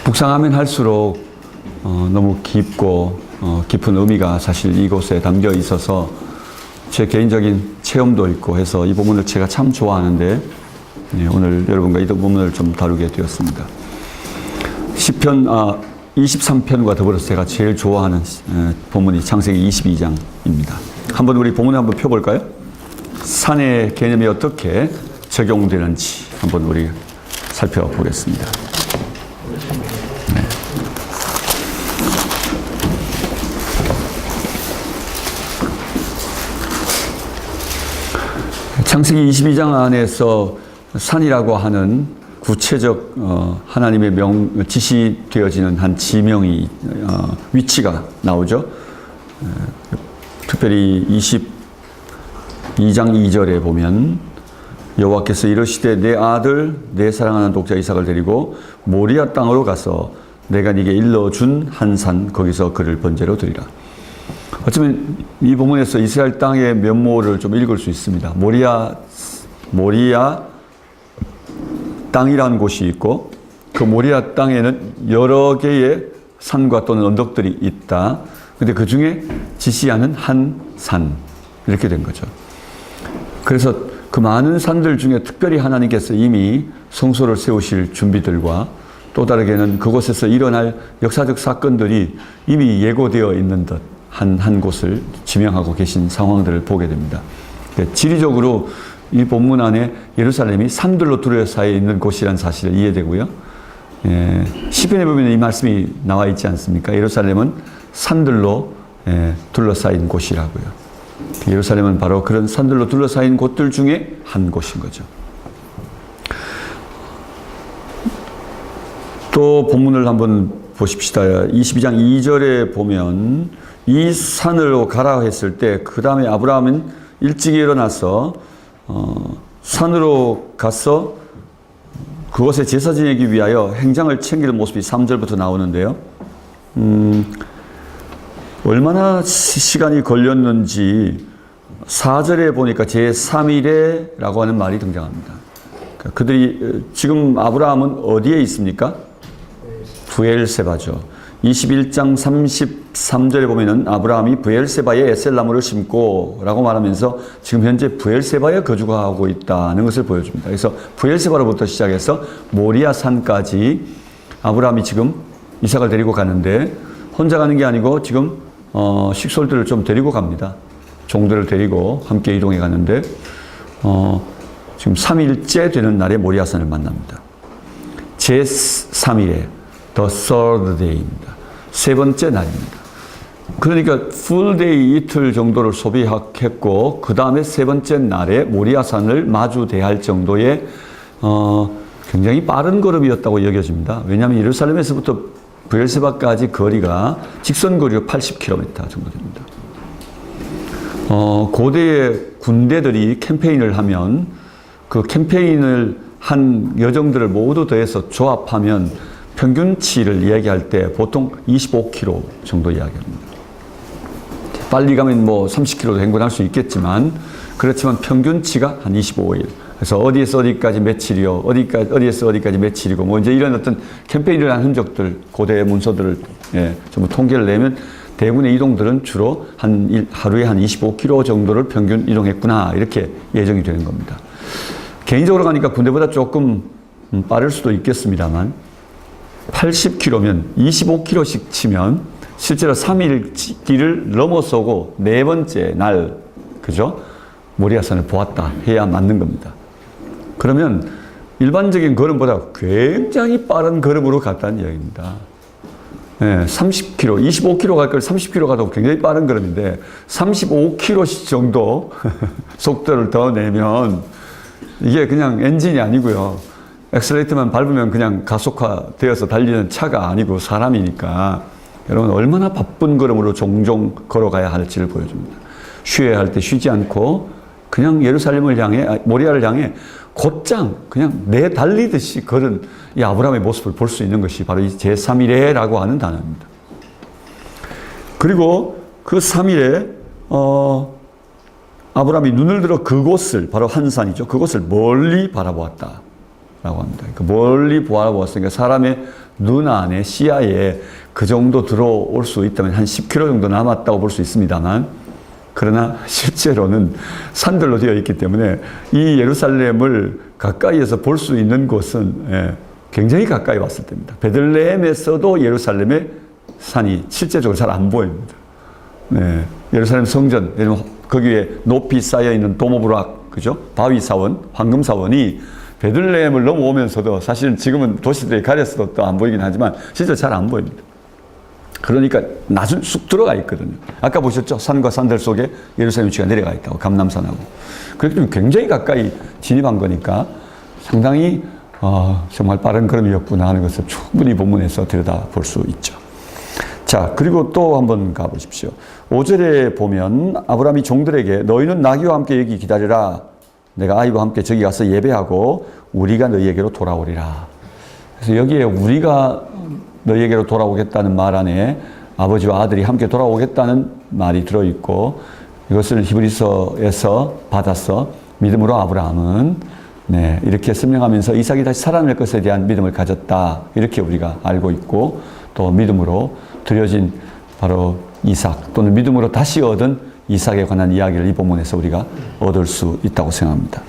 묵상하면 할수록 너무 깊고 깊은 의미가 사실 이곳에 담겨 있어서 제 개인적인 체험도 있고 해서 이 부분을 제가 참 좋아하는데 오늘 여러분과 이 부분을 좀 다루게 되었습니다. 시편 23편과 더불어서 제가 제일 좋아하는 본문이 창세기 22장입니다. 한번 우리 본문을 한번 펴볼까요? 산의 개념이 어떻게 적용되는지 한번 우리 살펴보겠습니다. 창세기 22장 안에서 산이라고 하는 구체적 하나님의 지시되어지는 한 지명이 위치가 나오죠. 특별히 22장 2절에 보면 여호와께서 이르시되 내 아들 내 사랑하는 독자 이삭을 데리고 모리아 땅으로 가서 내가 네게 일러준 한 산 거기서 그를 번제로 드리라. 어쩌면 이 본문에서 이스라엘 땅의 면모를 좀 읽을 수 있습니다. 모리아 땅이라는 곳이 있고 그 모리아 땅에는 여러 개의 산과 또는 언덕들이 있다. 근데 그 중에 지시하는 한 산 이렇게 된 거죠. 그래서 그 많은 산들 중에 특별히 하나님께서 이미 성소를 세우실 준비들과 또 다르게는 그곳에서 일어날 역사적 사건들이 이미 예고되어 있는 듯 한 곳을 지명하고 계신 상황들을 보게 됩니다. 지리적으로 이 본문 안에 예루살렘이 산들로 둘러싸여 있는 곳이라는 사실을 이해되고요. 시편에 보면 이 말씀이 나와 있지 않습니까? 예루살렘은 산들로 둘러싸인 곳이라고요. 예루살렘은 바로 그런 산들로 둘러싸인 곳들 중에 한 곳인 거죠. 또 본문을 한번 보십시다. 22장 2절에 보면 이 산으로 가라 했을 때 그 다음에 아브라함은 일찍 일어나서 산으로 가서 그곳에 제사 지내기 위하여 행장을 챙기는 모습이 3절부터 나오는데요. 얼마나 시간이 걸렸는지 4절에 보니까 제3일에라고 하는 말이 등장합니다. 그들이 지금 아브라함은 어디에 있습니까? 부엘세바죠. 21장 33절에 보면은 아브라함이 부엘세바에 에셀나무를 심고 라고 말하면서 지금 현재 부엘세바에 거주하고 있다는 것을 보여줍니다. 그래서 부엘세바로부터 시작해서 모리아산까지 아브라함이 지금 이삭을 데리고 가는데 혼자 가는 게 아니고 지금 식솔들을 좀 데리고 갑니다. 종들을 데리고 함께 이동해 가는데 지금 3일째 되는 날에 모리아산을 만납니다. 제3일에 The third day입니다. 세 번째 날입니다. 그러니까 full day 이틀 정도를 소비했고 그 다음에 세 번째 날에 모리아산을 마주 대할 정도의 굉장히 빠른 걸음이었다고 여겨집니다. 왜냐하면 예루살렘에서부터 브엘세바까지 거리가 직선 거리가 80km 정도 됩니다. 고대의 군대들이 캠페인을 하면 그 캠페인을 한 여정들을 모두 더해서 조합하면 평균치를 이야기할 때 보통 25km 정도 이야기합니다. 빨리 가면 뭐 30km도 행군할 수 있겠지만 그렇지만 평균치가 한 25일. 그래서 어디에서 어디까지 며칠이요, 어디에서 어디까지 며칠이고 뭐 이제 이런 어떤 캠페인을 한 흔적들, 고대 문서들을 전부 통계를 내면 대군의 이동들은 주로 하루에 한 25km 정도를 평균 이동했구나 이렇게 예정이 되는 겁니다. 개인적으로 가니까 군대보다 조금 빠를 수도 있겠습니다만 80km면 25km씩 치면 실제로 3일 길을 넘어서고 네 번째 날, 그죠? 모리아산을 보았다 해야 맞는 겁니다. 그러면 일반적인 걸음보다 굉장히 빠른 걸음으로 갔다는 이야기입니다. 30km, 25km 갈 걸 30km 가도 굉장히 빠른 걸음인데 35km씩 정도 속도를 더 내면 이게 그냥 엔진이 아니고요. 엑셀레이터만 밟으면 그냥 가속화되어서 달리는 차가 아니고 사람이니까 여러분 얼마나 바쁜 걸음으로 종종 걸어가야 할지를 보여줍니다. 쉬어야 할 때 쉬지 않고 그냥 예루살렘을 향해 모리아를 향해 곧장 그냥 내달리듯이 걸은 이 아브라함의 모습을 볼 수 있는 것이 바로 이 제3일에라고 하는 단어입니다. 그리고 그 3일에 아브라함이 눈을 들어 그곳을 바로 한 산이죠. 그곳을 멀리 바라보았다. 합니다. 그러니까 멀리 보았으니까 사람의 눈 안에 시야에 그 정도 들어올 수 있다면 한 10km 정도 남았다고 볼 수 있습니다만, 그러나 실제로는 산들로 되어 있기 때문에 이 예루살렘을 가까이에서 볼 수 있는 곳은 굉장히 가까이 왔을 때입니다. 베들레헴에서도 예루살렘의 산이 실제적으로 잘 안 보입니다. 네, 예루살렘 성전, 거기에 높이 쌓여 있는 도모부락, 그죠? 바위 사원, 황금 사원이 베들레헴을 넘어오면서도 사실은 지금은 도시들이 가려서도 또 안 보이긴 하지만 진짜 잘 안 보입니다. 그러니까 낮은 쑥 들어가 있거든요. 아까 보셨죠? 산과 산들 속에 예루살렘 위치가 내려가 있다고, 감람산하고. 그렇기 때문에 굉장히 가까이 진입한 거니까 상당히 정말 빠른 걸음이었구나 하는 것을 충분히 본문에서 들여다볼 수 있죠. 자, 그리고 또 한번 가보십시오. 5절에 보면 아브라함이 종들에게 너희는 나귀와 함께 여기 기다리라. 내가 아이와 함께 저기 가서 예배하고 우리가 너희에게로 돌아오리라. 그래서 여기에 우리가 너희에게로 돌아오겠다는 말 안에 아버지와 아들이 함께 돌아오겠다는 말이 들어있고, 이것을 히브리서에서 받아서 믿음으로 아브라함은 이렇게 설명하면서 이삭이 다시 살아날 것에 대한 믿음을 가졌다, 이렇게 우리가 알고 있고, 또 믿음으로 드려진 바로 이삭, 또는 믿음으로 다시 얻은 이삭에 관한 이야기를 이 본문에서 우리가 얻을 수 있다고 생각합니다.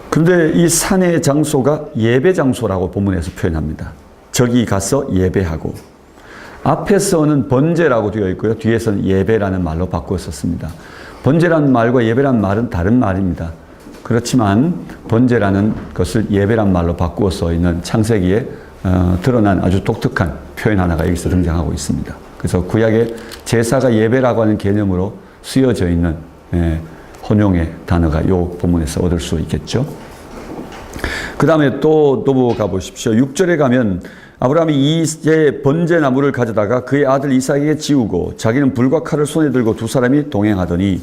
그런데 이 산의 장소가 예배 장소라고 본문에서 표현합니다. 저기 가서 예배하고, 앞에서는 번제라고 되어 있고요, 뒤에서는 예배라는 말로 바꾸어 썼습니다. 번제라는 말과 예배라는 말은 다른 말입니다. 그렇지만 번제라는 것을 예배란 말로 바꾸어 써 있는 창세기에 드러난 아주 독특한 표현 하나가 여기서 등장하고 있습니다. 그래서 구약의 제사가 예배라고 하는 개념으로 쓰여져 있는 혼용의 단어가 이 본문에서 얻을 수 있겠죠. 그 다음에 또 넘어가 보십시오. 6절에 가면 아브라함이 이제 번제나무를 가져다가 그의 아들 이삭에게 지우고 자기는 불과 칼을 손에 들고 두 사람이 동행하더니,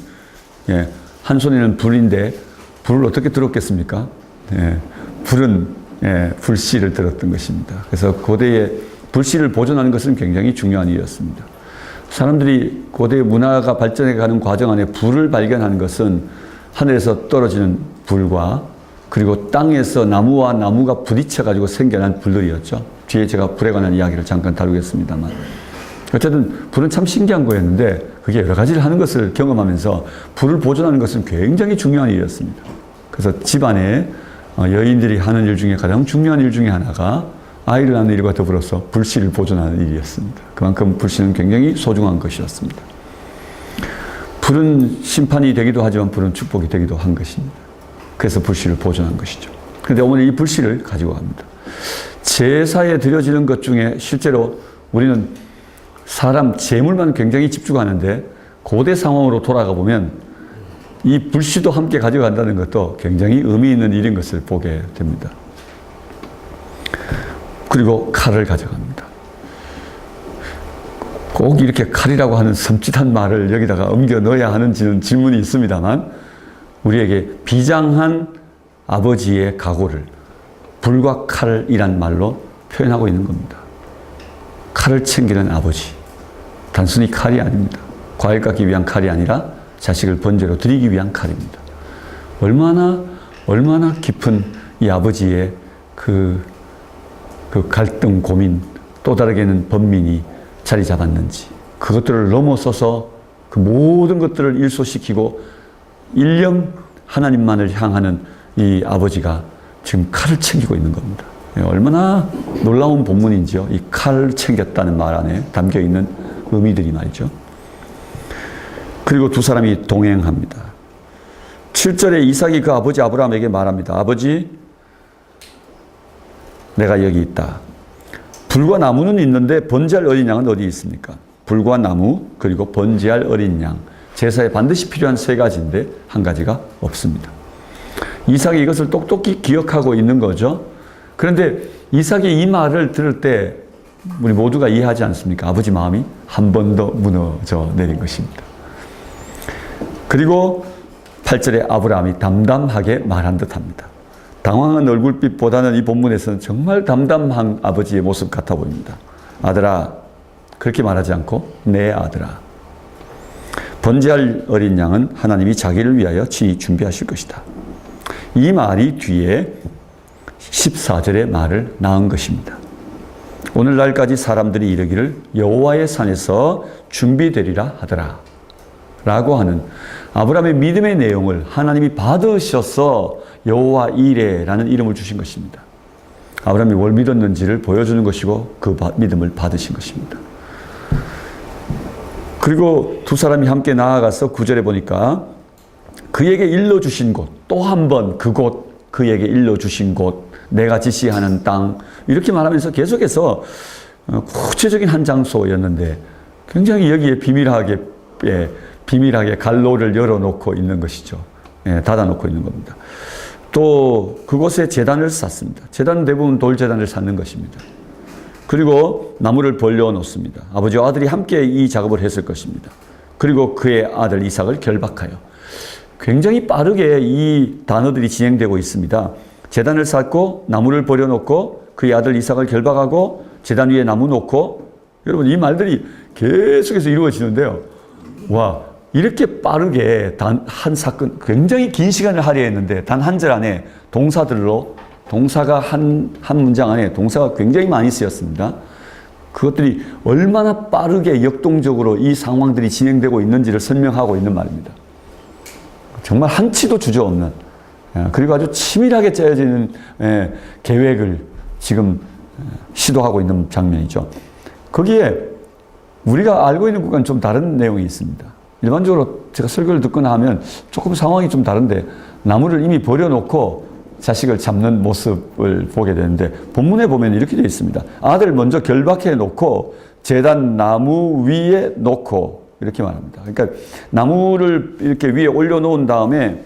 한 손에는 불인데 불을 어떻게 들었겠습니까? 불은 불씨를 들었던 것입니다. 그래서 고대에 불씨를 보존하는 것은 굉장히 중요한 일이었습니다. 사람들이 고대 문화가 발전해 가는 과정 안에 불을 발견하는 것은 하늘에서 떨어지는 불과 그리고 땅에서 나무와 나무가 부딪혀 가지고 생겨난 불들이었죠. 뒤에 제가 불에 관한 이야기를 잠깐 다루겠습니다만, 어쨌든 불은 참 신기한 거였는데 그게 여러 가지를 하는 것을 경험하면서 불을 보존하는 것은 굉장히 중요한 일이었습니다. 그래서 집안에 여인들이 하는 일 중에 가장 중요한 일 중에 하나가 아이를 낳는 일과 더불어서 불씨를 보존하는 일이었습니다. 그만큼 불씨는 굉장히 소중한 것이었습니다. 불은 심판이 되기도 하지만 불은 축복이 되기도 한 것입니다. 그래서 불씨를 보존한 것이죠. 그런데 오늘 이 불씨를 가지고 갑니다. 제사에 드려지는 것 중에 실제로 우리는 사람 재물만 굉장히 집중하는데 고대 상황으로 돌아가 보면 이 불씨도 함께 가져간다는 것도 굉장히 의미 있는 일인 것을 보게 됩니다. 그리고 칼을 가져갑니다. 꼭 이렇게 칼이라고 하는 섬찟한 말을 여기다가 옮겨 넣어야 하는지는 질문이 있습니다만, 우리에게 비장한 아버지의 각오를 불과 칼이란 말로 표현하고 있는 겁니다. 칼을 챙기는 아버지. 단순히 칼이 아닙니다. 과일 깎기 위한 칼이 아니라 자식을 번제로 드리기 위한 칼입니다. 얼마나 깊은 이 아버지의 그 갈등, 고민, 또 다르게는 번민이 자리 잡았는지, 그것들을 넘어서서 그 모든 것들을 일소시키고 일념 하나님만을 향하는 이 아버지가 지금 칼을 챙기고 있는 겁니다. 얼마나 놀라운 본문인지요. 이 칼을 챙겼다는 말 안에 담겨 있는 의미들이 말이죠. 그리고 두 사람이 동행합니다. 7절에 이삭이 그 아버지 아브라함에게 말합니다. 아버지, 내가 여기 있다. 불과 나무는 있는데 번제할 어린 양은 어디 있습니까? 불과 나무, 그리고 번제할 어린 양. 제사에 반드시 필요한 세 가지인데 한 가지가 없습니다. 이삭이 이것을 똑똑히 기억하고 있는 거죠. 그런데 이삭이 이 말을 들을 때 우리 모두가 이해하지 않습니까? 아버지 마음이 한 번 더 무너져 내린 것입니다. 그리고 8절에 아브라함이 담담하게 말한 듯합니다. 당황한 얼굴빛보다는 이 본문에서는 정말 담담한 아버지의 모습 같아 보입니다. 아들아, 그렇게 말하지 않고 내 아들아. 번제할 어린 양은 하나님이 자기를 위하여 친히 준비하실 것이다. 이 말이 뒤에 14절의 말을 낳은 것입니다. 오늘날까지 사람들이 이르기를 여호와의 산에서 준비되리라 하더라 라고 하는 아브라함의 믿음의 내용을 하나님이 받으셔서 여호와 이레라는 이름을 주신 것입니다. 아브라함이 뭘 믿었는지를 보여주는 것이고 그 믿음을 받으신 것입니다. 그리고 두 사람이 함께 나아가서 9절에 보니까 그에게 일러주신 곳, 또 한 번 그곳, 그에게 일러주신 곳, 내가 지시하는 땅, 이렇게 말하면서 계속해서 구체적인 한 장소였는데 굉장히 여기에 비밀하게 갈로를 열어놓고 있는 것이죠. 닫아놓고 있는 겁니다. 또 그곳에 제단을 쌓습니다. 제단은 대부분 돌제단을 쌓는 것입니다. 그리고 나무를 벌려놓습니다. 아버지와 아들이 함께 이 작업을 했을 것입니다. 그리고 그의 아들 이삭을 결박하여. 굉장히 빠르게 이 단어들이 진행되고 있습니다. 제단을 쌓고 나무를 버려놓고 그의 아들 이삭을 결박하고 제단 위에 나무 놓고, 여러분 이 말들이 계속해서 이루어지는데요. 와, 이렇게 빠르게 단 한 사건, 굉장히 긴 시간을 할애했는데 단 한 절 안에 동사가 한 문장 안에 동사가 굉장히 많이 쓰였습니다. 그것들이 얼마나 빠르게 역동적으로 이 상황들이 진행되고 있는지를 설명하고 있는 말입니다. 정말 한치도 주저없는, 그리고 아주 치밀하게 짜여지는 계획을 지금 시도하고 있는 장면이죠. 거기에 우리가 알고 있는 것과는 좀 다른 내용이 있습니다. 일반적으로 제가 설교를 듣거나 하면 조금 상황이 좀 다른데 나무를 이미 버려놓고 자식을 잡는 모습을 보게 되는데 본문에 보면 이렇게 되어 있습니다. 아들 먼저 결박해 놓고 제단 나무 위에 놓고 이렇게 말합니다. 그러니까 나무를 이렇게 위에 올려놓은 다음에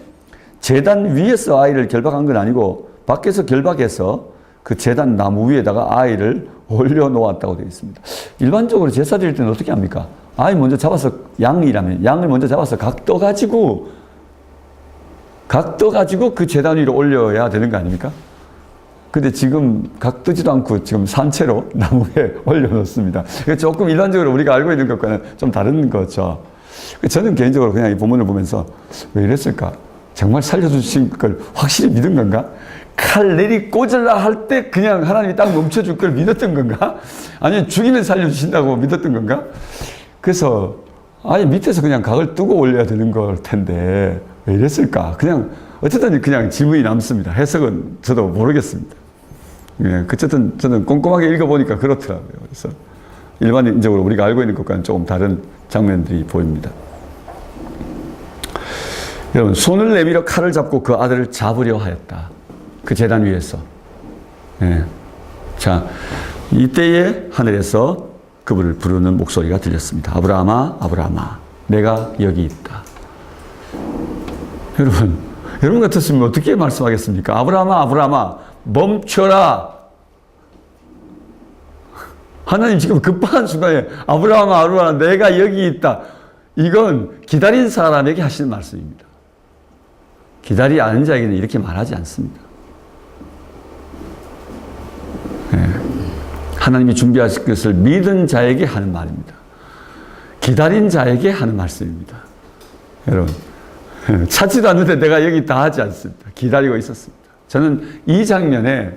제단 위에서 아이를 결박한 건 아니고 밖에서 결박해서 그 제단 나무 위에다가 아이를 올려놓았다고 되어 있습니다. 일반적으로 제사 드릴 때는 어떻게 합니까? 아이 먼저 잡아서, 양이라면 양을 먼저 잡아서 각 떠가지고 그 제단 위로 올려야 되는 거 아닙니까? 근데 지금 각 뜨지도 않고 지금 산채로 나무에 올려놓습니다. 조금 일반적으로 우리가 알고 있는 것과는 좀 다른 거죠. 저는 개인적으로 그냥 이 본문을 보면서 왜 이랬을까? 정말 살려주신 걸 확실히 믿은 건가? 칼 내리 꽂으라 할 때 그냥 하나님이 딱 멈춰줄 걸 믿었던 건가? 아니면 죽이면 살려주신다고 믿었던 건가? 그래서 아예 밑에서 그냥 각을 뜨고 올려야 되는 걸 텐데 왜 이랬을까? 그냥 어쨌든 그냥 질문이 남습니다. 해석은 저도 모르겠습니다. 예, 어쨌든 저는 꼼꼼하게 읽어보니까 그렇더라고요. 그래서 일반적으로 우리가 알고 있는 것과는 조금 다른 장면들이 보입니다. 여러분, 손을 내밀어 칼을 잡고 그 아들을 잡으려 하였다. 그 제단 위에서. 예. 자, 이때에 하늘에서 그분을 부르는 목소리가 들렸습니다. 아브라함아, 아브라함아, 내가 여기 있다. 여러분 같았으면 어떻게 말씀하겠습니까? 아브라함아, 아브라함아, 멈춰라. 하나님 지금 급한 순간에 아브라함아, 아브라함아, 내가 여기 있다. 이건 기다린 사람에게 하시는 말씀입니다. 기다리지 않은 자에게는 이렇게 말하지 않습니다. 네. 하나님이 준비하실 것을 믿은 자에게 하는 말입니다. 기다린 자에게 하는 말씀입니다. 여러분, 찾지도 않는데 내가 여기 있다 하지 않습니다. 기다리고 있었습니다. 저는 이 장면에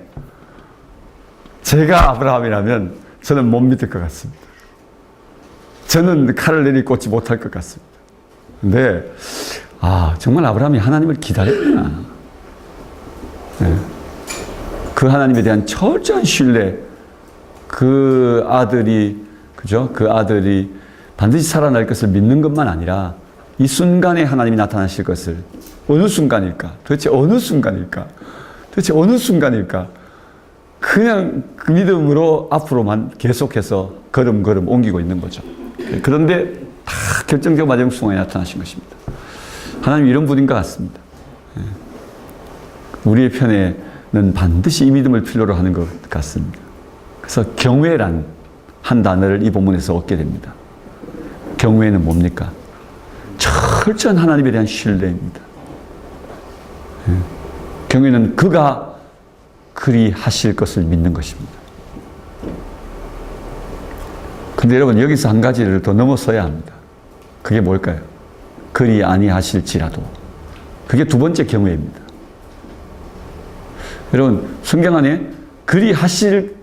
제가 아브라함이라면 저는 못 믿을 것 같습니다. 저는 칼을 내리꽂지 못할 것 같습니다. 근데 정말 아브라함이 하나님을 기다렸구나. 네. 그 하나님에 대한 철저한 신뢰, 그 아들이 반드시 살아날 것을 믿는 것만 아니라 이 순간에 하나님이 나타나실 것을 어느 순간일까? 도대체 어느 순간일까? 그냥 그 믿음으로 앞으로만 계속해서 걸음걸음 옮기고 있는 거죠. 그런데 다 결정적 마지막 순간에 나타나신 것입니다. 하나님 이런 분인 것 같습니다. 우리의 편에는 반드시 이 믿음을 필요로 하는 것 같습니다. 그래서 경외란 한 단어를 이 본문에서 얻게 됩니다. 경외는 뭡니까? 철저한 하나님에 대한 신뢰입니다. 경외는 그가 그리 하실 것을 믿는 것입니다. 근데 여러분, 여기서 한 가지를 더 넘어서야 합니다. 그게 뭘까요? 그리 아니하실지라도. 그게 두 번째 경외입니다. 여러분, 성경 안에 그리 하실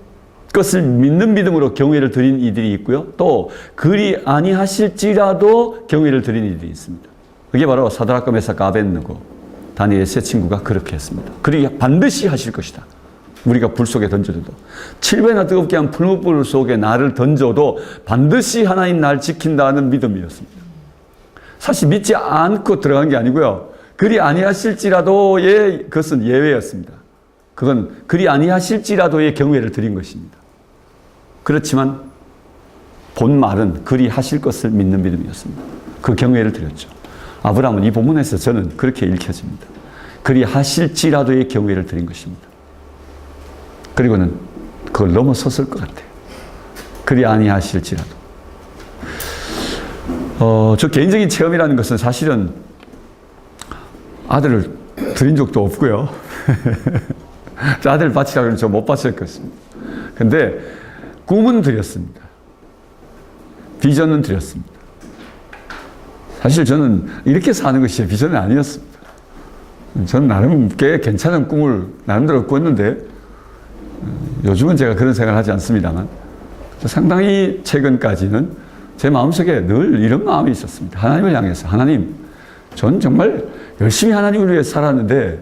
것을 믿는 믿음으로 경외를 드린 이들이 있고요. 또 그리 아니하실지라도 경외를 드린 이들이 있습니다. 그게 바로 사드락과 메삭과 아벳느고, 다니엘의 세 친구가 그렇게 했습니다. 그리 반드시 하실 것이다. 우리가 불 속에 던져도 7배나 뜨겁게 한 풀무불 속에 나를 던져도 반드시 하나님 날 지킨다는 믿음이었습니다. 사실 믿지 않고 들어간 게 아니고요. 그리 아니하실지라도의 그것은 예외였습니다. 그건 그리 아니하실지라도의 경외를 드린 것입니다. 그렇지만 본 말은 그리 하실 것을 믿는 믿음이었습니다. 그 경외를 드렸죠. 아브라함은 이 본문에서 저는 그렇게 읽혀집니다. 그리 하실지라도의 경외를 드린 것입니다. 그리고는 그걸 넘어섰을 것 같아요. 그리 아니하실지라도. 저 개인적인 체험이라는 것은 사실은 아들을 드린 적도 없고요. 아들 바치라고 저 못 바칠 것입니다. 근데 꿈은 드렸습니다. 비전은 드렸습니다. 사실 저는 이렇게 사는 것이 비전은 아니었습니다. 저는 나름 꽤 괜찮은 꿈을 나름대로 꿨는데, 요즘은 제가 그런 생각을 하지 않습니다만, 상당히 최근까지는 제 마음속에 늘 이런 마음이 있었습니다. 하나님을 향해서, 하나님, 전 정말 열심히 하나님을 위해 살았는데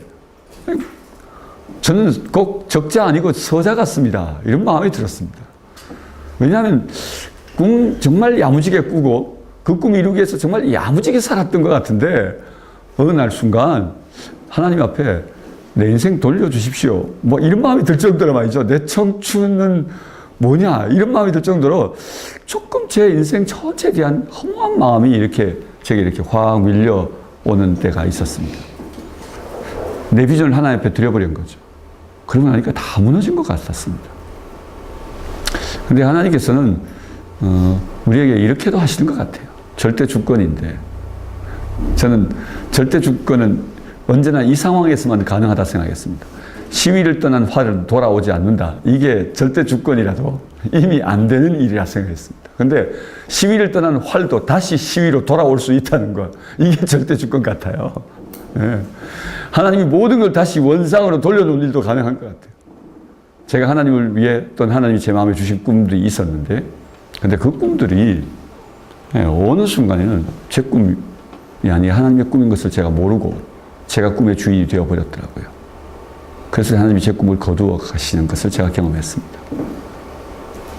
저는 꼭 적자 아니고 서자 같습니다. 이런 마음이 들었습니다. 왜냐하면 꿈 정말 야무지게 꾸고 그 꿈 이루기 위해서 정말 야무지게 살았던 것 같은데, 어느 날 순간 하나님 앞에 내 인생 돌려주십시오, 뭐 이런 마음이 들 정도로 말이죠. 내 청춘은 뭐냐, 이런 마음이 들 정도로 조금 제 인생 전체에 대한 허무한 마음이 이렇게 제게 이렇게 확 밀려오는 때가 있었습니다. 내 비전을 하나님 앞에 드려버린 거죠. 그러고 나니까 다 무너진 것 같았습니다. 근데 하나님께서는 우리에게 이렇게도 하시는 것 같아요. 절대 주권인데, 저는 절대 주권은 언제나 이 상황에서만 가능하다 생각했습니다. 시위를 떠난 활은 돌아오지 않는다. 이게 절대 주권이라도 이미 안 되는 일이라 생각했습니다. 근데 시위를 떠난 활도 다시 시위로 돌아올 수 있다는 것, 이게 절대 주권 같아요. 네. 하나님이 모든 걸 다시 원상으로 돌려놓은 일도 가능한 것 같아요. 제가 하나님을 위해 또는 하나님이 제 마음에 주신 꿈들이 있었는데, 근데 그 꿈들이 어느 순간에는 제 꿈이 아니라 하나님의 꿈인 것을 제가 모르고 제가 꿈의 주인이 되어버렸더라고요. 그래서 하나님이 제 꿈을 거두어 가시는 것을 제가 경험했습니다.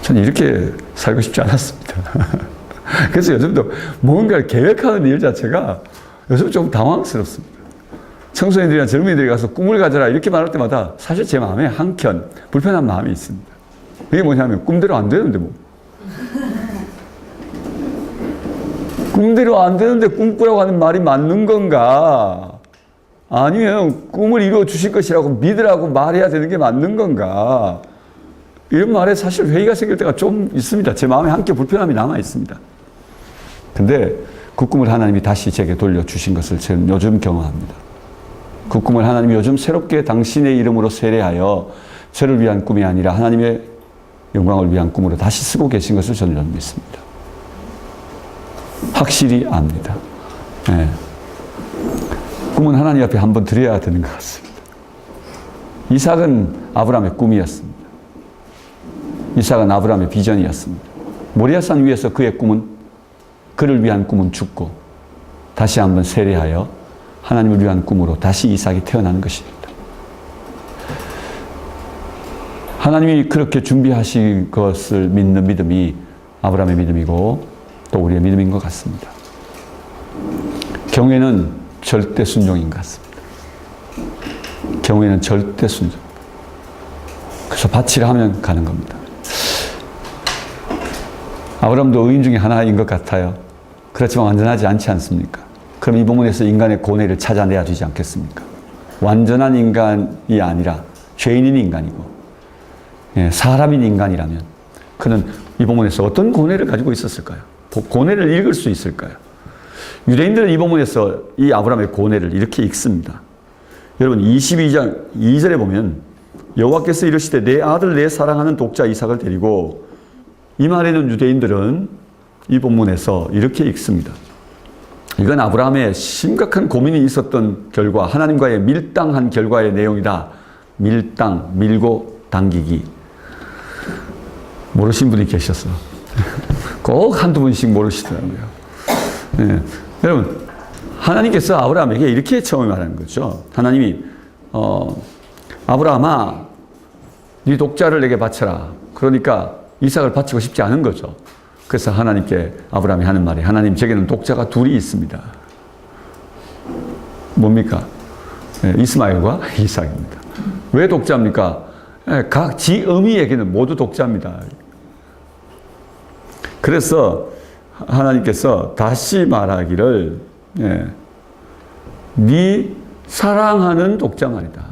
저는 이렇게 살고 싶지 않았습니다. 그래서 요즘도 뭔가를 계획하는 일 자체가 요즘 좀 당황스럽습니다. 청소년들이나 젊은이들이 가서 꿈을 가져라 이렇게 말할 때마다 사실 제 마음에 한켠 불편한 마음이 있습니다. 그게 뭐냐면 꿈대로 안 되는데 뭐. 꿈대로 안 되는데 꿈꾸라고 하는 말이 맞는 건가? 아니면 꿈을 이루어 주실 것이라고 믿으라고 말해야 되는 게 맞는 건가? 이런 말에 사실 회의가 생길 때가 좀 있습니다. 제 마음에 한켠 불편함이 남아 있습니다. 근데 그 꿈을 하나님이 다시 제게 돌려주신 것을 저는 요즘 경험합니다. 그 꿈을 하나님이 요즘 새롭게 당신의 이름으로 세례하여 저를 위한 꿈이 아니라 하나님의 영광을 위한 꿈으로 다시 쓰고 계신 것을 저는 믿습니다. 확실히 압니다. 네. 꿈은 하나님 앞에 한번 드려야 되는 것 같습니다. 이삭은 아브라함의 꿈이었습니다. 이삭은 아브라함의 비전이었습니다. 모리아산 위에서 그의 꿈은, 그를 위한 꿈은 죽고 다시 한번 세례하여 하나님을 위한 꿈으로 다시 이삭이 태어나는 것입니다. 하나님이 그렇게 준비하신 것을 믿는 믿음이 아브라함의 믿음이고 또 우리의 믿음인 것 같습니다. 경외는 절대 순종인 것 같습니다. 경외는 절대 순종. 그래서 바치라 하면 가는 겁니다. 아브라함도 의인 중에 하나인 것 같아요. 그렇지만 완전하지 않지 않습니까? 그럼 이 부분에서 인간의 고뇌를 찾아내야 되지 않겠습니까? 완전한 인간이 아니라 죄인인 인간이고, 사람인 인간이라면 그는 이 부분에서 어떤 고뇌를 가지고 있었을까요? 고뇌를 읽을 수 있을까요? 유대인들은 이 부분에서 이 아브라함의 고뇌를 이렇게 읽습니다. 여러분 22장 2절에 보면 여호와께서 이르시되 내 아들 내 사랑하는 독자 이삭을 데리고, 이 말에는 유대인들은 이 본문에서 이렇게 읽습니다. 이건 아브라함의 심각한 고민이 있었던 결과, 하나님과의 밀당한 결과의 내용이다. 밀당, 밀고 당기기. 모르신 분이 계셨어. 꼭 한두 분씩 모르시더라고요. 네. 여러분, 하나님께서 아브라함에게 이렇게 처음에 말하는 거죠. 하나님이, 아브라함아, 네 독자를 내게 바쳐라. 그러니까 이삭을 바치고 싶지 않은 거죠. 그래서 하나님께 아브라함이 하는 말이, 하나님, 제게는 독자가 둘이 있습니다. 뭡니까? 네, 이스마엘과 이삭입니다. 왜 독자입니까? 네, 각 지 어미에게는 모두 독자입니다. 그래서 하나님께서 다시 말하기를, 네 사랑하는 독자 말이다.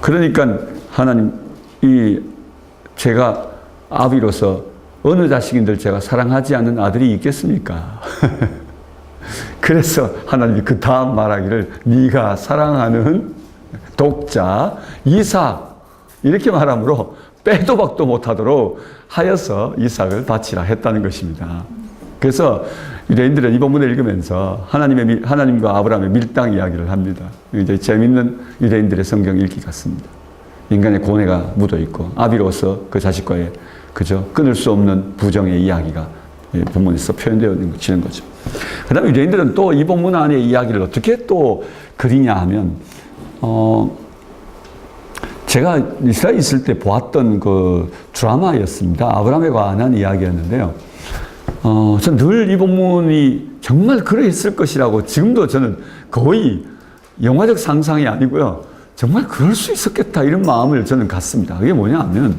그러니까 하나님, 제가 아비로서 어느 자식인들 제가 사랑하지 않는 아들이 있겠습니까? 그래서 하나님이 그 다음 말하기를 네가 사랑하는 독자 이삭, 이렇게 말함으로 빼도 박도 못하도록 하여서 이삭을 바치라 했다는 것입니다. 그래서 유대인들은 이 본문을 읽으면서 하나님과 아브라함의 밀당 이야기를 합니다. 이제 재밌는 유대인들의 성경 읽기 같습니다. 인간의 고뇌가 묻어 있고 아비로서 그 자식과의 그저 끊을 수 없는 부정의 이야기가 본문에서 표현되어지는 거죠. 그 다음에 유대인들은 또 이 본문 안의 이야기를 어떻게 또 그리냐 하면, 제가 이스라엘에 있을 때 보았던 그 드라마였습니다. 아브라함에 관한 이야기였는데요. 저는 늘 이 본문이 정말 그러했을 것이라고 지금도 저는 거의 영화적 상상이 아니고요. 정말 그럴 수 있었겠다 이런 마음을 저는 갖습니다. 그게 뭐냐 하면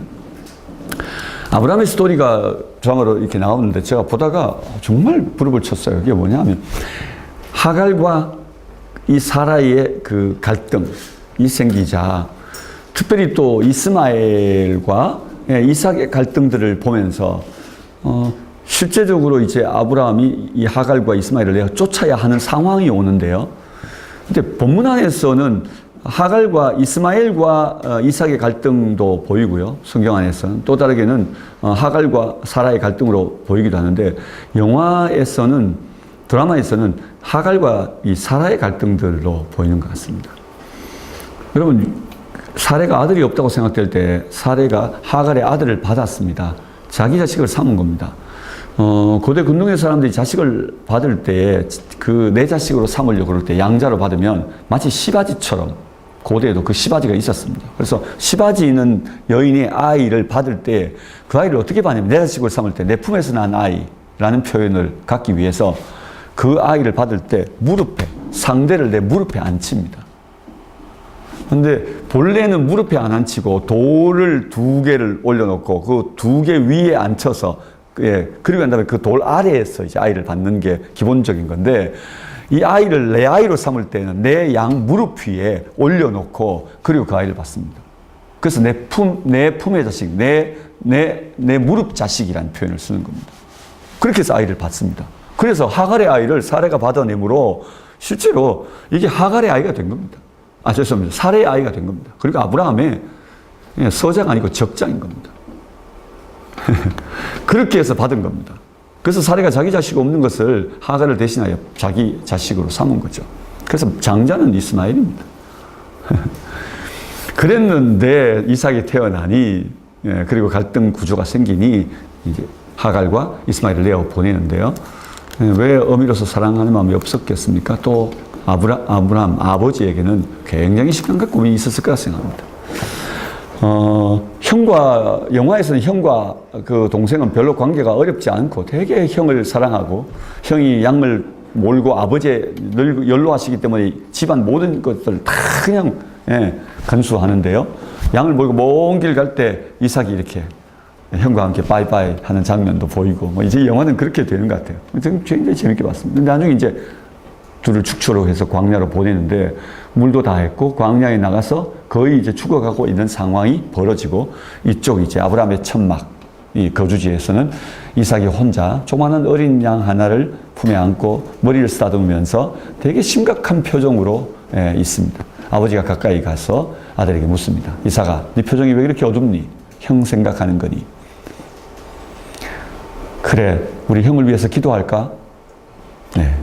아브라함의 스토리가 드라마로 이렇게 나오는데 제가 보다가 정말 무릎을 쳤어요. 그게 뭐냐 하면 하갈과 이 사라의 그 갈등이 생기자 특별히 또 이스마엘과 이삭의 갈등들을 보면서 실제적으로 이제 아브라함이 이 하갈과 이스마엘을 내가 쫓아야 하는 상황이 오는데요. 근데 본문 안에서는 하갈과 이스마엘과 이삭의 갈등도 보이고요. 성경 안에서는 또 다르게는 하갈과 사라의 갈등으로 보이기도 하는데 영화에서는 드라마에서는 하갈과 이 사라의 갈등들로 보이는 것 같습니다. 여러분 사레가 아들이 없다고 생각될 때 사레가 하갈의 아들을 받았습니다. 자기 자식을 삼은 겁니다. 고대 근동의 사람들이 자식을 받을 때 그 내 자식으로 삼으려고 그럴 때 양자로 받으면 마치 시바지처럼 고대에도 그 시바지가 있었습니다. 그래서 시바지 있는 여인의 아이를 받을 때 그 아이를 어떻게 받냐면 내 자식을 삼을 때 내 품에서 난 아이라는 표현을 갖기 위해서 그 아이를 받을 때 무릎에 상대를 내 무릎에 앉힙니다. 근데 본래는 무릎에 안 앉히고 돌을 2개를 올려놓고 그 2개 위에 앉혀서 그리고 난 다음에 그 돌 아래에서 이제 아이를 받는 게 기본적인 건데 이 아이를 내 아이로 삼을 때는 내 양 무릎 위에 올려놓고 그리고 그 아이를 받습니다. 그래서 내 품의 자식, 내 무릎 자식이라는 표현을 쓰는 겁니다. 그렇게 해서 아이를 받습니다. 그래서 하갈의 아이를 사레가 받아내므로 실제로 이게 하갈의 아이가 된 겁니다. 죄송합니다. 사레의 아이가 된 겁니다. 그리고 아브라함의 서자가 아니고 적장인 겁니다. 그렇게 해서 받은 겁니다. 그래서 사레가 자기 자식 없는 것을 하갈을 대신하여 자기 자식으로 삼은 거죠. 그래서 장자는 이스마엘입니다. 그랬는데 이삭이 태어나니 그리고 갈등 구조가 생기니 이제 하갈과 이스마엘을 내어 보내는데요. 왜 어미로서 사랑하는 마음이 없었겠습니까? 또 아브라함 아버지에게는 굉장히 심각한 고민이 있었을 거라 생각합니다. 영화에서는 형과 그 동생은 별로 관계가 어렵지 않고 되게 형을 사랑하고 형이 양을 몰고 아버지의 연로하시기 때문에 집안 모든 것들을 다 그냥 간수하는데요. 양을 몰고 먼 길 갈 때 이삭이 이렇게 형과 함께 바이바이 하는 장면도 보이고 뭐 이제 영화는 그렇게 되는 것 같아요. 굉장히 재밌게 봤습니다. 근데 나중에 이제 둘을 축초로 해서 광야로 보내는데 물도 다 했고 광야에 나가서 거의 이제 죽어가고 있는 상황이 벌어지고 이쪽 이제 아브라함의 천막 이 거주지에서는 이삭이 혼자 조그마한 어린 양 하나를 품에 안고 머리를 쓰다듬으면서 되게 심각한 표정으로 있습니다. 아버지가 가까이 가서 아들에게 묻습니다. 이삭아, 네 표정이 왜 이렇게 어둡니? 형 생각하는 거니? 그래, 우리 형을 위해서 기도할까? 네.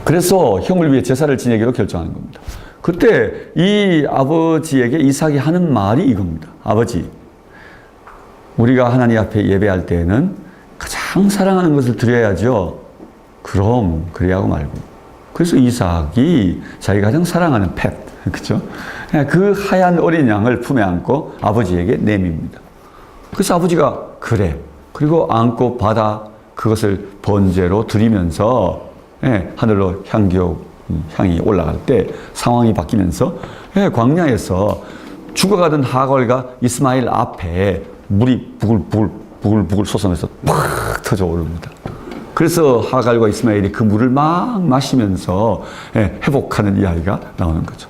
그래서 형을 위해 제사를 지내기로 결정하는 겁니다. 그때 이 아버지에게 이삭이 하는 말이 이겁니다. 아버지, 우리가 하나님 앞에 예배할 때에는 가장 사랑하는 것을 드려야죠. 그럼 그래야 하고 말고. 그래서 이삭이 자기가 가장 사랑하는 펫, 그렇죠? 그 하얀 어린 양을 품에 안고 아버지에게 내밉니다. 그래서 아버지가 그래. 그리고 안고 받아 그것을 번제로 드리면서 하늘로 향이 올라갈 때 상황이 바뀌면서 광야에서 죽어가던 하걸과 이스마엘 앞에 물이 부글부글 솟아면서 팍 터져 오릅니다. 그래서 하갈과 이스마엘이 그 물을 막 마시면서 회복하는 이야기가 나오는 거죠.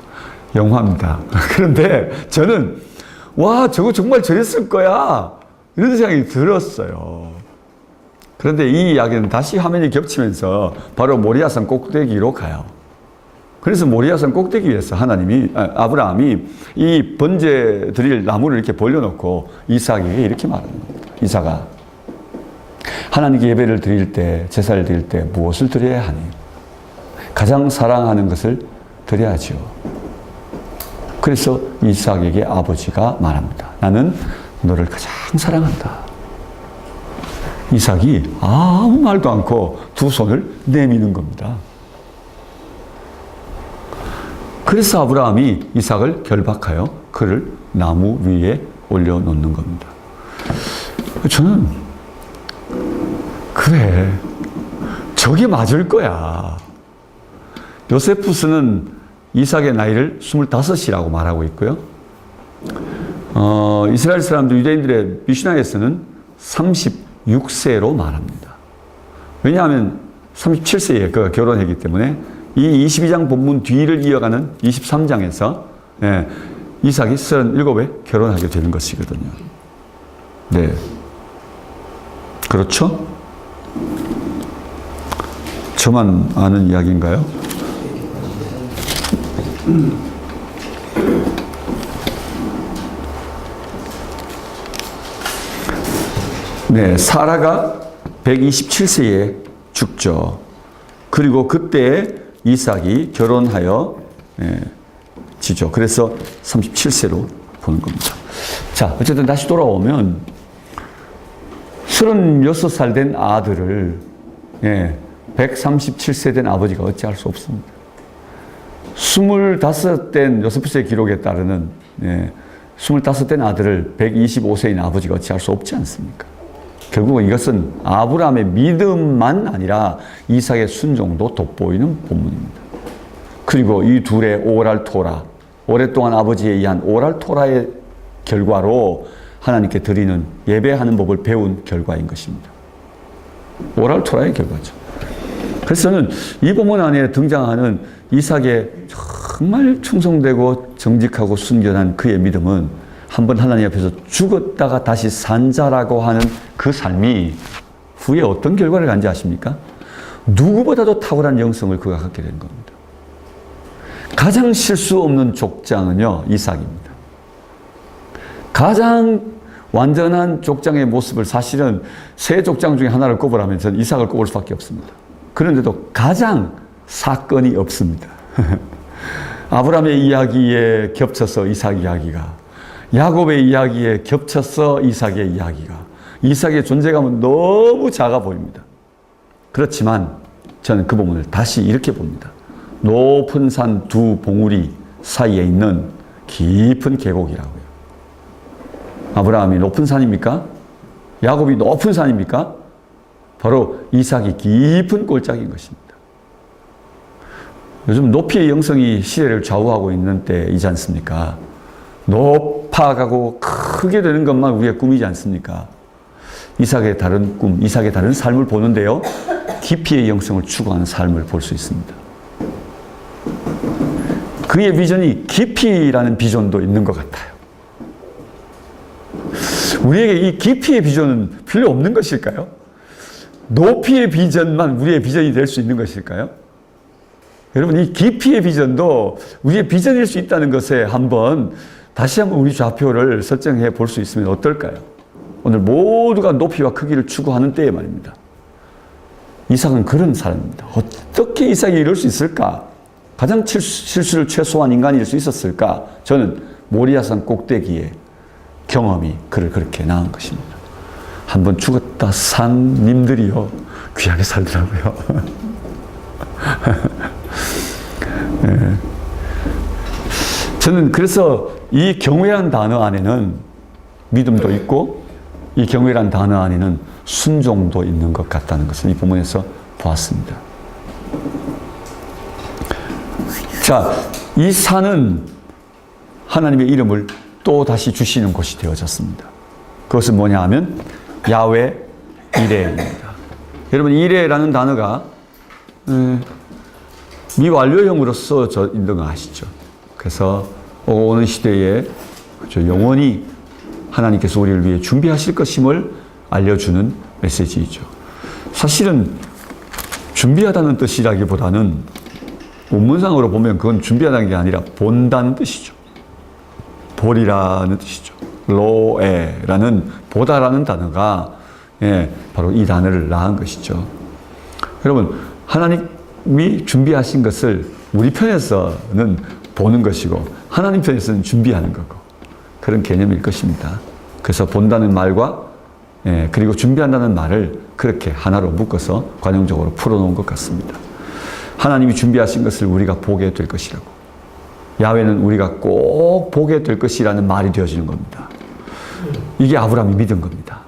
영화입니다. 그런데 저는 와, 저거 정말 저랬을 거야, 이런 생각이 들었어요. 그런데 이 이야기는 다시 화면이 겹치면서 바로 모리아산 꼭대기로 가요. 그래서 모리아산 꼭대기 위에서 아브라함이 이 번제 드릴 나무를 이렇게 벌려놓고 이삭에게 이렇게 말하는 겁니다. 이삭아, 하나님께 예배를 드릴 때, 제사를 드릴 때 무엇을 드려야 하니? 가장 사랑하는 것을 드려야지요. 그래서 이삭에게 아버지가 말합니다. 나는 너를 가장 사랑한다. 이삭이 아무 말도 않고 두 손을 내미는 겁니다. 그래서 아브라함이 이삭을 결박하여 그를 나무 위에 올려놓는 겁니다. 저는 그래, 저게 맞을 거야. 요세푸스는 이삭의 나이를 25이라고 말하고 있고요. 이스라엘 사람들, 유대인들의 미슈나에서는 36세로 말합니다. 왜냐하면 37세에 그가 결혼했기 때문에 이 22장 본문 뒤를 이어가는 23장에서 이삭이 37에 결혼하게 되는 것이거든요. 네. 그렇죠? 저만 아는 이야기인가요? 네, 사라가 127세에 죽죠. 그리고 그때 이삭이 결혼하여 지죠. 그래서 37세로 보는 겁니다. 자, 어쨌든 다시 돌아오면 36살 된 아들을 137세 된 아버지가 어찌할 수 없습니다. 25된 요세푸스의 기록에 따르는 25된 아들을 125세인 아버지가 어찌할 수 없지 않습니까? 결국은 이것은 아브라함의 믿음만 아니라 이삭의 순종도 돋보이는 본문입니다. 그리고 이 둘의 오랄 토라, 오랫동안 아버지에 의한 오랄 토라의 결과로 하나님께 드리는 예배하는 법을 배운 결과인 것입니다. 오랄 토라의 결과죠. 그래서 저는 이 본문 안에 등장하는 이삭의 정말 충성되고 정직하고 순결한 그의 믿음은 한번 하나님 앞에서 죽었다가 다시 산 자라고 하는 그 삶이 후에 어떤 결과를 갖는지 아십니까? 누구보다도 탁월한 영성을 그가 갖게 된 겁니다. 가장 실수 없는 족장은요, 이삭입니다. 가장 완전한 족장의 모습을 사실은 세 족장 중에 하나를 꼽으라면 저는 이삭을 꼽을 수밖에 없습니다. 그런데도 가장 사건이 없습니다. 아브라함의 이야기에 겹쳐서 이삭 이야기가, 야곱의 이야기에 겹쳐서 이삭의 이야기가, 이삭의 존재감은 너무 작아 보입니다. 그렇지만 저는 그 부분을 다시 이렇게 봅니다. 높은 산 두 봉우리 사이에 있는 깊은 계곡이라고요. 아브라함이 높은 산입니까? 야곱이 높은 산입니까? 바로 이삭이 깊은 골짜기인 것입니다. 요즘 높이의 영성이 시대를 좌우하고 있는 때이지 않습니까? 높아가고 크게 되는 것만 우리의 꿈이지 않습니까? 이삭의 다른 꿈, 이삭의 다른 삶을 보는데요, 깊이의 영성을 추구하는 삶을 볼 수 있습니다. 그의 비전이 깊이라는 비전도 있는 것 같아요. 우리에게 이 깊이의 비전은 필요 없는 것일까요? 높이의 비전만 우리의 비전이 될 수 있는 것일까요? 여러분, 이 깊이의 비전도 우리의 비전일 수 있다는 것에 다시 한번 우리 좌표를 설정해 볼 수 있으면 어떨까요? 오늘 모두가 높이와 크기를 추구하는 때에 말입니다. 이삭은 그런 사람입니다. 어떻게 이삭이 이럴 수 있을까? 가장 실수를 최소한 인간일 수 있었을까? 저는 모리아산 꼭대기에 경험이 그를 그렇게 낳은 것입니다. 한번 죽었다 산 님들이요 귀하게 살더라고요. 네. 저는 그래서 이 경외란 단어 안에는 믿음도 있고 이 경외란 단어 안에는 순종도 있는 것 같다는 것을 이 본문에서 보았습니다. 자, 이 산은 하나님의 이름을 또 다시 주시는 곳이 되어졌습니다. 그것은 뭐냐 하면 야훼 이레입니다. 여러분 이레라는 단어가 미완료형으로 써져 있는 거 아시죠? 그래서 오는 시대에 영원히 하나님께서 우리를 위해 준비하실 것임을 알려주는 메시지이죠. 사실은 준비하다는 뜻이라기보다는 원문상으로 보면 그건 준비하다는 게 아니라 본다는 뜻이죠. 볼이라는 뜻이죠. 로에라는 보다라는 단어가 바로 이 단어를 낳은 것이죠. 여러분 하나님이 준비하신 것을 우리 편에서는 보는 것이고 하나님 편에서는 준비하는 거고 그런 개념일 것입니다. 그래서 본다는 말과 그리고 준비한다는 말을 그렇게 하나로 묶어서 관용적으로 풀어놓은 것 같습니다. 하나님이 준비하신 것을 우리가 보게 될 것이라고. 야훼는 우리가 꼭 보게 될 것이라는 말이 되어지는 겁니다. 이게 아브라함이 믿은 겁니다.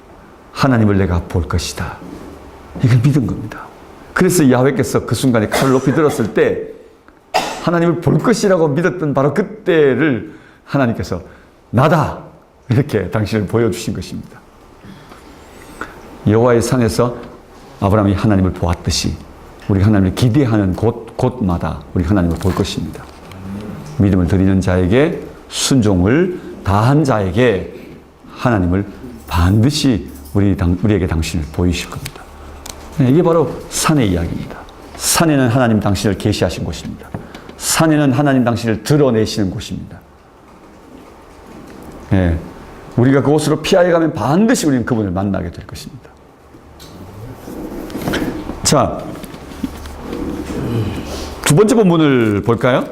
하나님을 내가 볼 것이다. 이걸 믿은 겁니다. 그래서 야훼께서 그 순간에 칼을 높이 들었을 때 하나님을 볼 것이라고 믿었던 바로 그때를 하나님께서 나다! 이렇게 당신을 보여주신 것입니다. 여호와의 산에서 아브라함이 하나님을 보았듯이 우리 하나님을 기대하는 곳마다 우리 하나님을 볼 것입니다. 믿음을 드리는 자에게 순종을 다한 자에게 하나님을 반드시 우리에게 당신을 보이실 겁니다. 이게 바로 산의 이야기입니다. 산에는 하나님 당신을 계시하신 곳입니다. 산에는 하나님 당신을 드러내시는 곳입니다. 우리가 그곳으로 피하여 가면 반드시 우리는 그분을 만나게 될 것입니다. 자, 두 번째 본문을 볼까요?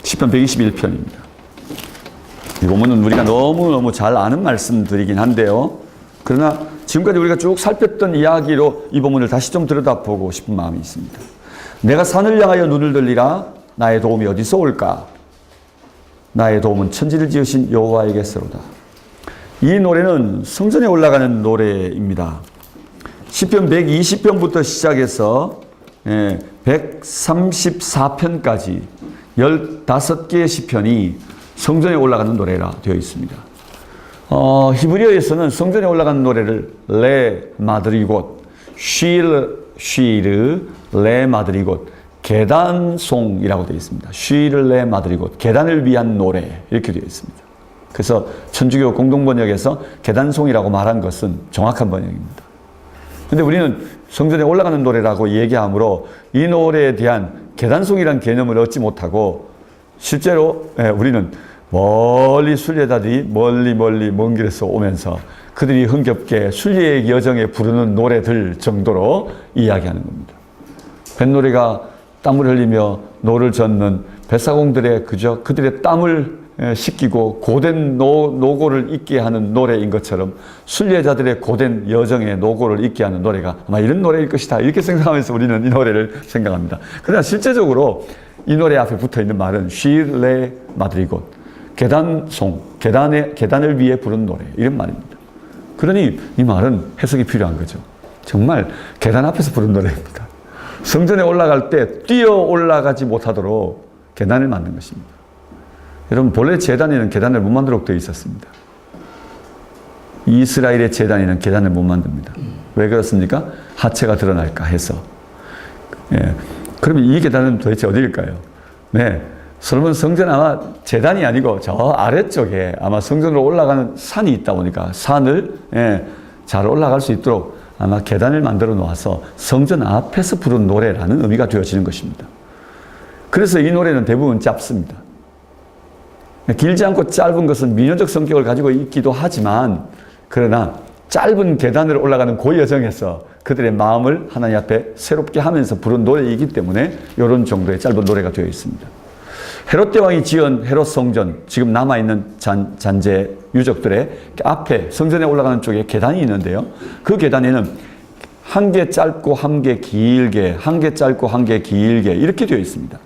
시편 121편입니다. 이 본문은 우리가 너무너무 잘 아는 말씀들이긴 한데요. 그러나 지금까지 우리가 쭉 살폈던 이야기로 이 본문을 다시 좀 들여다보고 싶은 마음이 있습니다. 내가 산을 향하여 눈을 들리라. 나의 도움이 어디서 올까? 나의 도움은 천지를 지으신 여호와에게서로다. 이 노래는 성전에 올라가는 노래입니다. 시편 120편부터 시작해서 134편까지 15개의 시편이 성전에 올라가는 노래라 되어 있습니다. 히브리어에서는 성전에 올라가는 노래를 레 마드리곳, 쉬르 레 마드리곳, 계단송이라고 되어 있습니다. 쉬르 레 마드리곳, 계단을 위한 노래 이렇게 되어 있습니다. 그래서 천주교 공동번역에서 계단송이라고 말한 것은 정확한 번역입니다. 근데 우리는 성전에 올라가는 노래라고 얘기하므로 이 노래에 대한 계단송이라는 개념을 얻지 못하고 실제로 우리는 멀리 순례자들이 멀리 먼 길에서 오면서 그들이 흥겹게 순례의 여정에 부르는 노래들 정도로 이야기하는 겁니다. 뱃노래가 땀을 흘리며 노를 젓는 뱃사공들의 그들의 땀을 씻기고 고된 노고를 잊게 하는 노래인 것처럼 순례자들의 고된 여정의 노고를 잊게 하는 노래가 아마 이런 노래일 것이다 이렇게 생각하면서 우리는 이 노래를 생각합니다. 그러나 실제적으로 이 노래 앞에 붙어있는 말은 쉬레 마드리곳, 계단송, 계단을 위해 부른 노래 이런 말입니다. 그러니 이 말은 해석이 필요한 거죠. 정말 계단 앞에서 부른 노래입니다. 성전에 올라갈 때 뛰어 올라가지 못하도록 계단을 만든 것입니다. 여러분 본래 제단에는 계단을 못 만들도록 되어 있었습니다. 이스라엘의 제단에는 계단을 못 만듭니다. 왜 그렇습니까? 하체가 드러날까 해서. 그러면 이 계단은 도대체 어디일까요? 솔로몬 성전 아마 제단이 아니고 저 아래쪽에 아마 성전으로 올라가는 산이 있다 보니까 산을 잘 올라갈 수 있도록 아마 계단을 만들어 놓아서 성전 앞에서 부른 노래라는 의미가 되어지는 것입니다. 그래서 이 노래는 대부분 짧습니다. 길지 않고 짧은 것은 민요적 성격을 가지고 있기도 하지만 그러나 짧은 계단을 올라가는 그 여정에서 그들의 마음을 하나님 앞에 새롭게 하면서 부른 노래이기 때문에 이런 정도의 짧은 노래가 되어 있습니다. 헤롯 대왕이 지은 헤롯 성전, 지금 남아있는 잔재 유적들의 앞에 성전에 올라가는 쪽에 계단이 있는데요. 그 계단에는 한 개 짧고 한 개 길게, 한 개 짧고 한 개 길게 이렇게 되어 있습니다.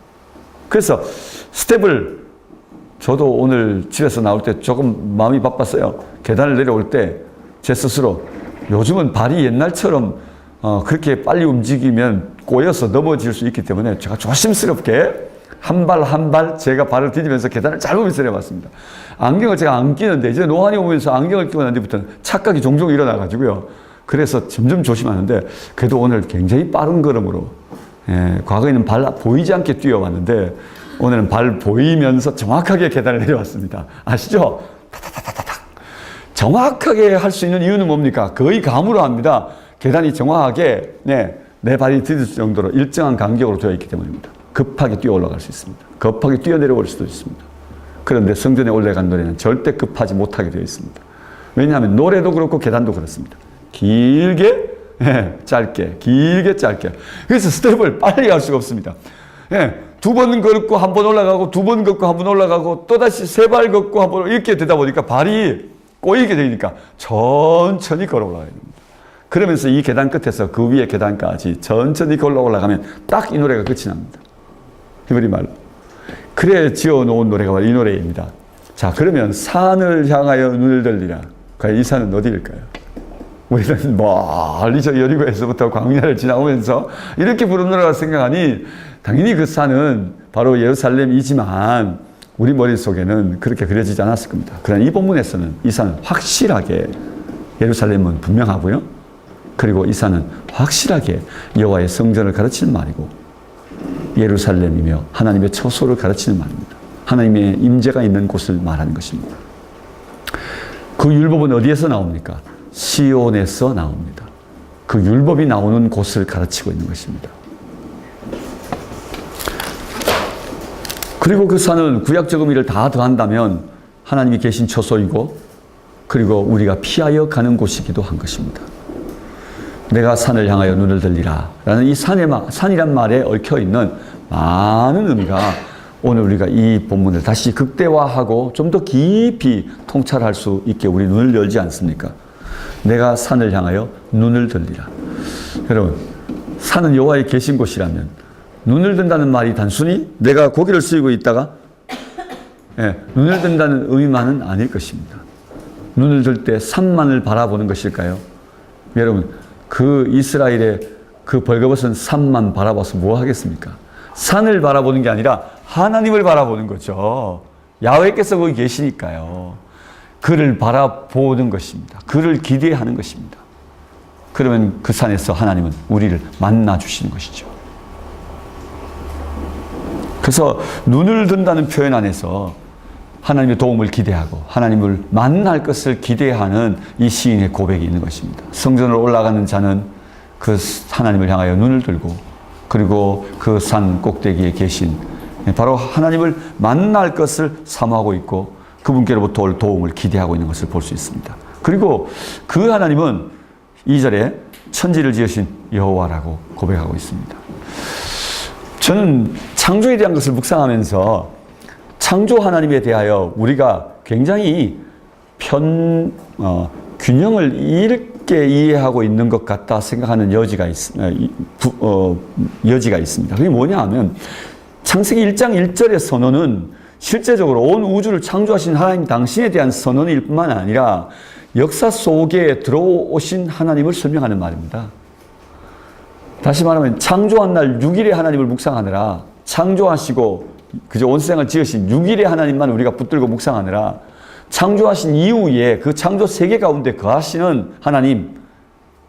그래서 스텝을 저도 오늘 집에서 나올 때 조금 마음이 바빴어요. 계단을 내려올 때 제 스스로 요즘은 발이 옛날처럼 그렇게 빨리 움직이면 꼬여서 넘어질 수 있기 때문에 제가 조심스럽게 한 발 한 발 제가 발을 디디면서 계단을 잘 보면서 내려왔습니다. 안경을 제가 안 끼는데 이제 노안이 오면서 안경을 끼고 난 뒤부터는 착각이 종종 일어나가지고요. 그래서 점점 조심하는데 그래도 오늘 굉장히 빠른 걸음으로 과거에는 발 보이지 않게 뛰어왔는데 오늘은 발 보이면서 정확하게 계단을 내려왔습니다. 아시죠? 타타타타타. 정확하게 할 수 있는 이유는 뭡니까? 거의 감으로 합니다. 계단이 정확하게 내 발이 디딜 정도로 일정한 간격으로 되어 있기 때문입니다. 급하게 뛰어 올라갈 수 있습니다. 급하게 뛰어 내려올 수도 있습니다. 그런데 성전에 올라간 노래는 절대 급하지 못하게 되어 있습니다. 왜냐하면 노래도 그렇고 계단도 그렇습니다. 길게, 짧게, 길게, 짧게. 그래서 스텝을 빨리 할 수가 없습니다. 두 번 걷고 한 번 올라가고 두 번 걷고 한 번 올라가고 또다시 세 발 걷고 한 번 이렇게 되다 보니까 발이 꼬이게 되니까 천천히 걸어 올라가야 됩니다. 그러면서 이 계단 끝에서 그 위에 계단까지 천천히 걸어 올라가면 딱 이 노래가 끝이 납니다. 히브리 말로. 그래 지어놓은 노래가 바로 이 노래입니다. 자, 그러면 산을 향하여 눈을 들리라. 과연 이 산은 어디일까요? 우리는 멀리 저 여리고에서부터 광야를 지나오면서 이렇게 부른 노래가 생각하니 당연히 그 산은 바로 예루살렘이지만 우리 머릿속에는 그렇게 그려지지 않았을 겁니다. 그러나 이 본문에서는 이 산은 확실하게 예루살렘은 분명하고요. 그리고 이 산은 확실하게 여호와의 성전을 가르치는 말이고 예루살렘이며 하나님의 처소를 가르치는 말입니다. 하나님의 임재가 있는 곳을 말하는 것입니다. 그 율법은 어디에서 나옵니까? 시온에서 나옵니다. 그 율법이 나오는 곳을 가르치고 있는 것입니다. 그리고 그 산은 구약적 의미를 다 더한다면 하나님이 계신 처소이고 그리고 우리가 피하여 가는 곳이기도 한 것입니다. 내가 산을 향하여 눈을 들리라 라는 이 산이란 말에 얽혀있는 많은 의미가 오늘 우리가 이 본문을 다시 극대화하고 좀 더 깊이 통찰할 수 있게 우리 눈을 열지 않습니까? 내가 산을 향하여 눈을 들리라. 여러분, 산은 여호와의 계신 곳이라면 눈을 든다는 말이 단순히 내가 고개를 숙이고 있다가 눈을 든다는 의미만은 아닐 것입니다. 눈을 들 때 산만을 바라보는 것일까요? 여러분, 그 이스라엘의 그 벌거벗은 산만 바라봐서 뭐 하겠습니까? 산을 바라보는 게 아니라 하나님을 바라보는 거죠. 야훼께서 거기 계시니까요. 그를 바라보는 것입니다. 그를 기대하는 것입니다. 그러면 그 산에서 하나님은 우리를 만나 주시는 것이죠. 그래서 눈을 든다는 표현 안에서 하나님의 도움을 기대하고 하나님을 만날 것을 기대하는 이 시인의 고백이 있는 것입니다. 성전으로 올라가는 자는 그 하나님을 향하여 눈을 들고 그리고 그 산 꼭대기에 계신 바로 하나님을 만날 것을 사모하고 있고 그분께로부터 올 도움을 기대하고 있는 것을 볼 수 있습니다. 그리고 그 하나님은 2절에 천지를 지으신 여호와라고 고백하고 있습니다. 저는 창조에 대한 것을 묵상하면서 창조 하나님에 대하여 우리가 굉장히 균형을 잃게 이해하고 있는 것 같다 생각하는 여지가 있습니다. 그게 뭐냐 하면 창세기 1장 1절의 선언은 실제적으로 온 우주를 창조하신 하나님 당신에 대한 선언일 뿐만 아니라 역사 속에 들어오신 하나님을 설명하는 말입니다. 다시 말하면 창조한 날 6일의 하나님을 묵상하느라 창조하시고 그저 온 세상을 지으신 6일의 하나님만 우리가 붙들고 묵상하느라 창조하신 이후에 그 창조 세계 가운데 거하시는 하나님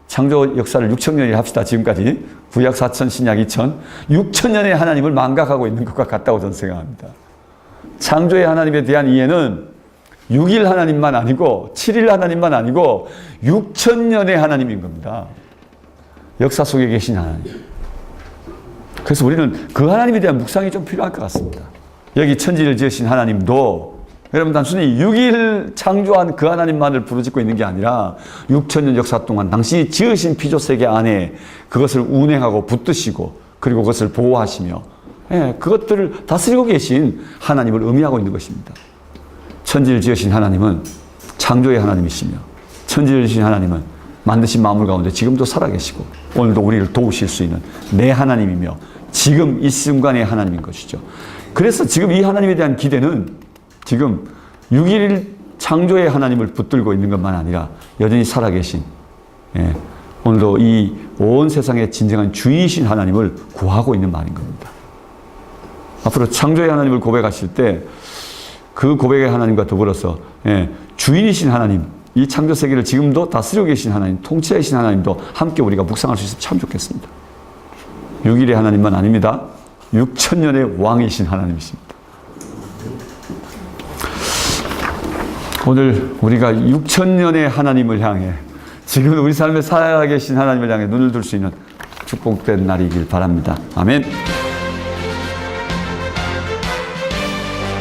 창조 역사를 6,000년이 합시다. 지금까지 구약 4,000, 신약 2,000 6,000년의 하나님을 망각하고 있는 것과 같다고 저는 생각합니다. 창조의 하나님에 대한 이해는 6일 하나님만 아니고 7일 하나님만 아니고 6,000년의 하나님인 겁니다. 역사 속에 계신 하나님. 그래서 우리는 그 하나님에 대한 묵상이 좀 필요할 것 같습니다. 여기 천지를 지으신 하나님도 여러분 단순히 6일 창조한 그 하나님만을 부르짖고 있는 게 아니라 6천년 역사 동안 당신이 지으신 피조세계 안에 그것을 운행하고 붙드시고 그리고 그것을 보호하시며 그것들을 다스리고 계신 하나님을 의미하고 있는 것입니다. 천지를 지으신 하나님은 창조의 하나님이시며 천지를 지으신 하나님은 만드신 만물 가운데 지금도 살아계시고 오늘도 우리를 도우실 수 있는 내 하나님이며 지금 이 순간의 하나님인 것이죠. 그래서 지금 이 하나님에 대한 기대는 지금 6일 창조의 하나님을 붙들고 있는 것만 아니라 여전히 살아계신 오늘도 이 온 세상의 진정한 주이신 하나님을 구하고 있는 말인 겁니다. 앞으로 창조의 하나님을 고백하실 때 그 고백의 하나님과 더불어서 주인이신 하나님, 이 창조 세계를 지금도 다스리고 계신 하나님, 통치하신 하나님도 함께 우리가 묵상할 수 있으면 참 좋겠습니다. 6일의 하나님만 아닙니다. 6천년의 왕이신 하나님이십니다. 오늘 우리가 6천년의 하나님을 향해 지금 우리 삶에 살아계신 하나님을 향해 눈을 둘 수 있는 축복된 날이길 바랍니다. 아멘.